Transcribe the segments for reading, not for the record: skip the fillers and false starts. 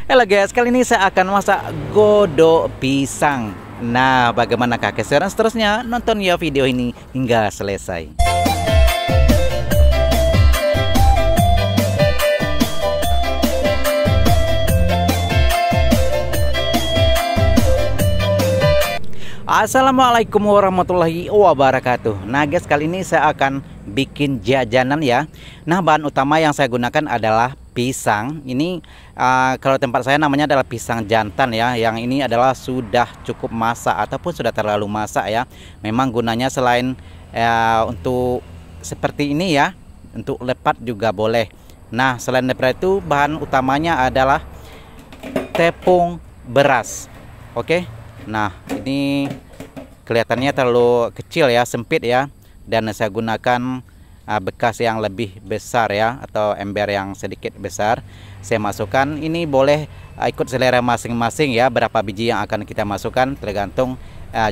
Halo guys, kali ini saya akan masak godok pisang. Nah, bagaimanakah keseruan seterusnya? Nonton ya video ini hingga selesai. Assalamualaikum warahmatullahi wabarakatuh. Nah guys, kali ini saya akan bikin jajanan ya. Nah, bahan utama yang saya gunakan adalah pisang. Ini kalau tempat saya namanya adalah pisang jantan ya. Yang ini adalah sudah cukup masak ataupun sudah terlalu masak ya. Memang gunanya selain untuk seperti ini ya, untuk lepat juga boleh. Nah, selain daripada itu bahan utamanya adalah tepung beras. Oke. Nah, ini kelihatannya terlalu kecil ya, sempit ya. Dan saya gunakan bekas yang lebih besar ya, atau ember yang sedikit besar. Saya masukkan, ini boleh ikut selera masing-masing ya, berapa biji yang akan kita masukkan tergantung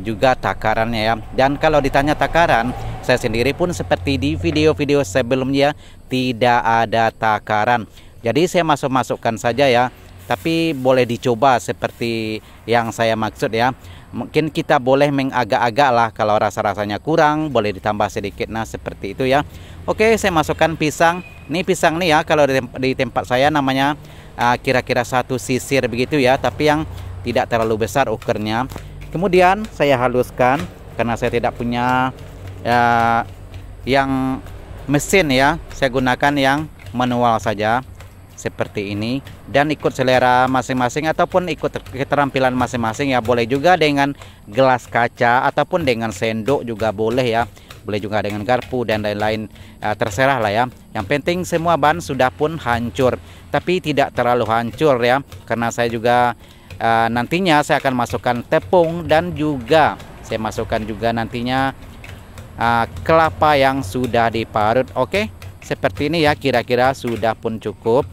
juga takarannya ya. Dan kalau ditanya takaran, saya sendiri pun seperti di video-video sebelumnya tidak ada takaran. Jadi saya masukkan saja ya. Tapi boleh dicoba seperti yang saya maksud ya. Mungkin kita boleh mengagak-agak lah, kalau rasa-rasanya kurang boleh ditambah sedikit. Nah, seperti itu ya. Oke, saya masukkan pisang. Ini pisang nih ya, kalau di tempat saya namanya kira-kira 1 sisir begitu ya, tapi yang tidak terlalu besar ukurnya. Kemudian saya haluskan karena saya tidak punya yang mesin ya. Saya gunakan yang manual saja. Seperti ini, dan ikut selera masing-masing ataupun ikut keterampilan masing-masing ya. Boleh juga dengan gelas kaca ataupun dengan sendok juga boleh ya. Boleh juga dengan garpu dan lain-lain, terserah lah ya. Yang penting semua bahan sudah pun hancur, tapi tidak terlalu hancur ya, karena saya juga nantinya saya akan masukkan tepung, dan juga saya masukkan juga nantinya kelapa yang sudah diparut. Oke, seperti ini ya, kira-kira sudah pun cukup.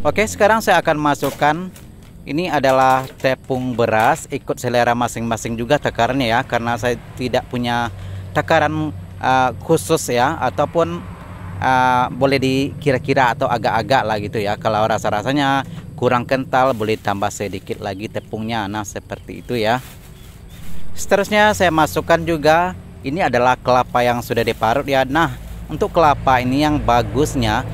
Oke, sekarang saya akan masukkan, ini adalah tepung beras, ikut selera masing-masing juga takarannya ya, karena saya tidak punya takaran khusus ya, ataupun boleh dikira-kira atau agak-agak lah gitu ya. Kalau rasa-rasanya kurang kental, boleh tambah sedikit lagi tepungnya. Nah, seperti itu ya. Seterusnya saya masukkan juga, ini adalah kelapa yang sudah diparut ya. Nah, untuk kelapa ini yang bagusnya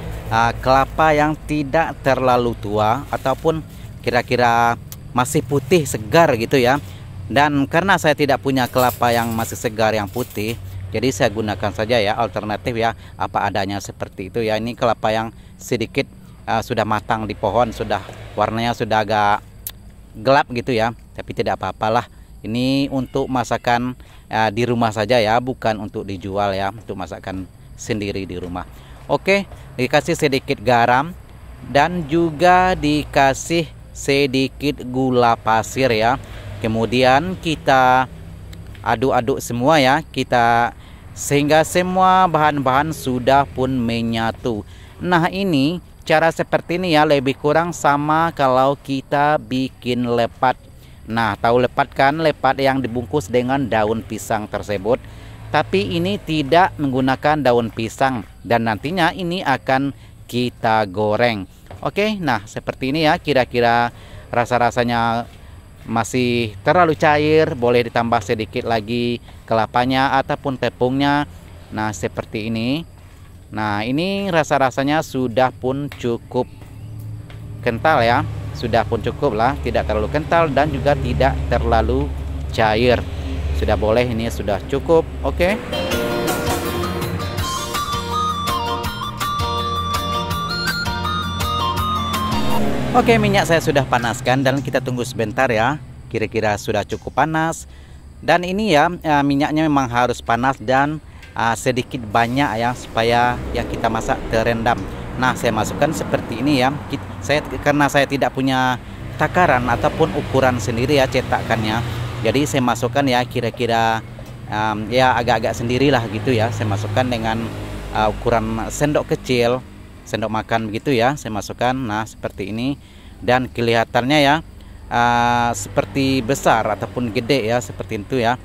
kelapa yang tidak terlalu tua ataupun kira-kira masih putih segar gitu ya. Dan karena saya tidak punya kelapa yang masih segar yang putih, jadi saya gunakan saja ya alternatif ya, apa adanya seperti itu ya. Ini kelapa yang sedikit sudah matang di pohon, sudah warnanya sudah agak gelap gitu ya, tapi tidak apa-apalah. Ini untuk masakan di rumah saja ya, bukan untuk dijual ya, untuk masakan sendiri di rumah. Oke, dikasih sedikit garam dan juga dikasih sedikit gula pasir ya. Kemudian kita aduk-aduk semua ya, kita sehingga semua bahan-bahan sudah pun menyatu. Nah, ini cara seperti ini ya, lebih kurang sama kalau kita bikin lepat. Nah, tahu lepat kan? Lepat yang dibungkus dengan daun pisang tersebut. Tapi ini tidak menggunakan daun pisang, dan nantinya ini akan kita goreng. Oke, nah seperti ini ya, kira-kira rasa-rasanya masih terlalu cair, boleh ditambah sedikit lagi kelapanya ataupun tepungnya. Nah, seperti ini. Nah, ini rasa-rasanya sudah pun cukup kental ya. Sudah pun cukup lah, tidak terlalu kental dan juga tidak terlalu cair. Sudah boleh, ini sudah cukup. Oke. Oke, minyak saya sudah panaskan dan kita tunggu sebentar ya. Kira-kira sudah cukup panas. Dan ini ya, minyaknya memang harus panas dan sedikit banyak ya, supaya yang kita masak terendam. Nah, saya masukkan seperti ini ya. Karena saya tidak punya takaran ataupun ukuran sendiri ya cetakannya. Jadi saya masukkan ya kira-kira ya agak-agak sendirilah gitu ya. Saya masukkan dengan ukuran sendok kecil, sendok makan begitu ya. Saya masukkan, nah seperti ini, dan kelihatannya ya seperti besar ataupun gede ya, seperti itu ya.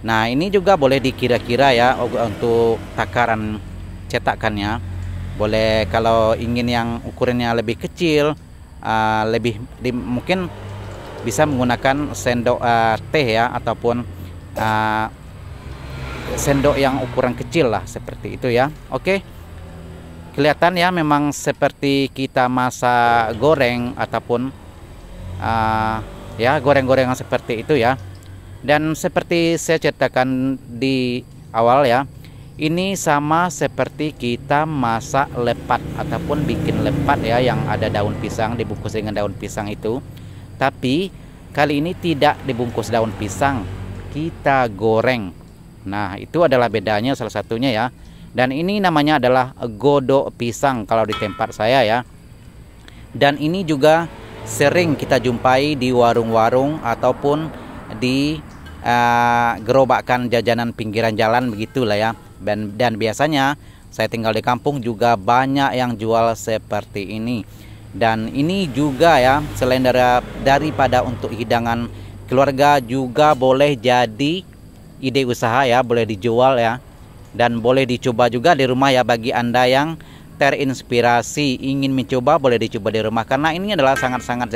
Nah, ini juga boleh dikira-kira ya untuk takaran cetakannya. Boleh kalau ingin yang ukurannya lebih kecil, mungkin bisa menggunakan sendok teh ya, ataupun sendok yang ukuran kecil lah, seperti itu ya. Oke. Kelihatan ya, memang seperti kita masak goreng ataupun ya goreng-gorengan seperti itu ya. Dan seperti saya ceritakan di awal ya, ini sama seperti kita masak lepat ataupun bikin lepat ya, yang ada daun pisang, dibungkus dengan daun pisang itu. Tapi kali ini tidak dibungkus daun pisang, kita goreng. Nah, itu adalah bedanya salah satunya ya. Dan ini namanya adalah godok pisang kalau di tempat saya ya. Dan ini juga sering kita jumpai di warung-warung ataupun di gerobakkan jajanan pinggiran jalan begitulah ya. Dan biasanya saya tinggal di kampung juga banyak yang jual seperti ini. Dan ini juga ya, selain daripada untuk hidangan keluarga, juga boleh jadi ide usaha ya, boleh dijual ya. Dan boleh dicoba juga di rumah ya, bagi Anda yang terinspirasi ingin mencoba, boleh dicoba di rumah, karena ini adalah sangat-sangat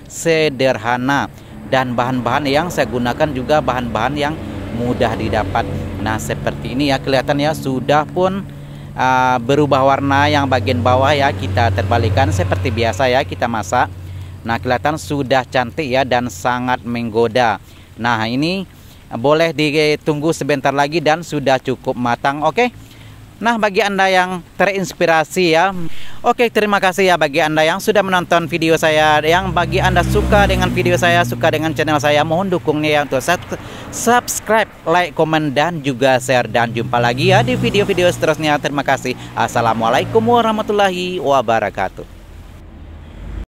sederhana. Dan bahan-bahan yang saya gunakan juga bahan-bahan yang mudah didapat. Nah, seperti ini ya, kelihatan ya sudah pun berubah warna. Yang bagian bawah ya kita terbalikan seperti biasa ya kita masak. Nah, kelihatan sudah cantik ya dan sangat menggoda. Nah, ini boleh ditunggu sebentar lagi dan sudah cukup matang. Oke. Nah, bagi Anda yang terinspirasi ya, oke, terima kasih ya bagi Anda yang sudah menonton video saya. Yang bagi Anda suka dengan video saya, suka dengan channel saya, mohon dukungnya ya untuk subscribe, like, komen, dan juga share. Dan jumpa lagi ya di video-video seterusnya. Terima kasih. Assalamualaikum warahmatullahi wabarakatuh.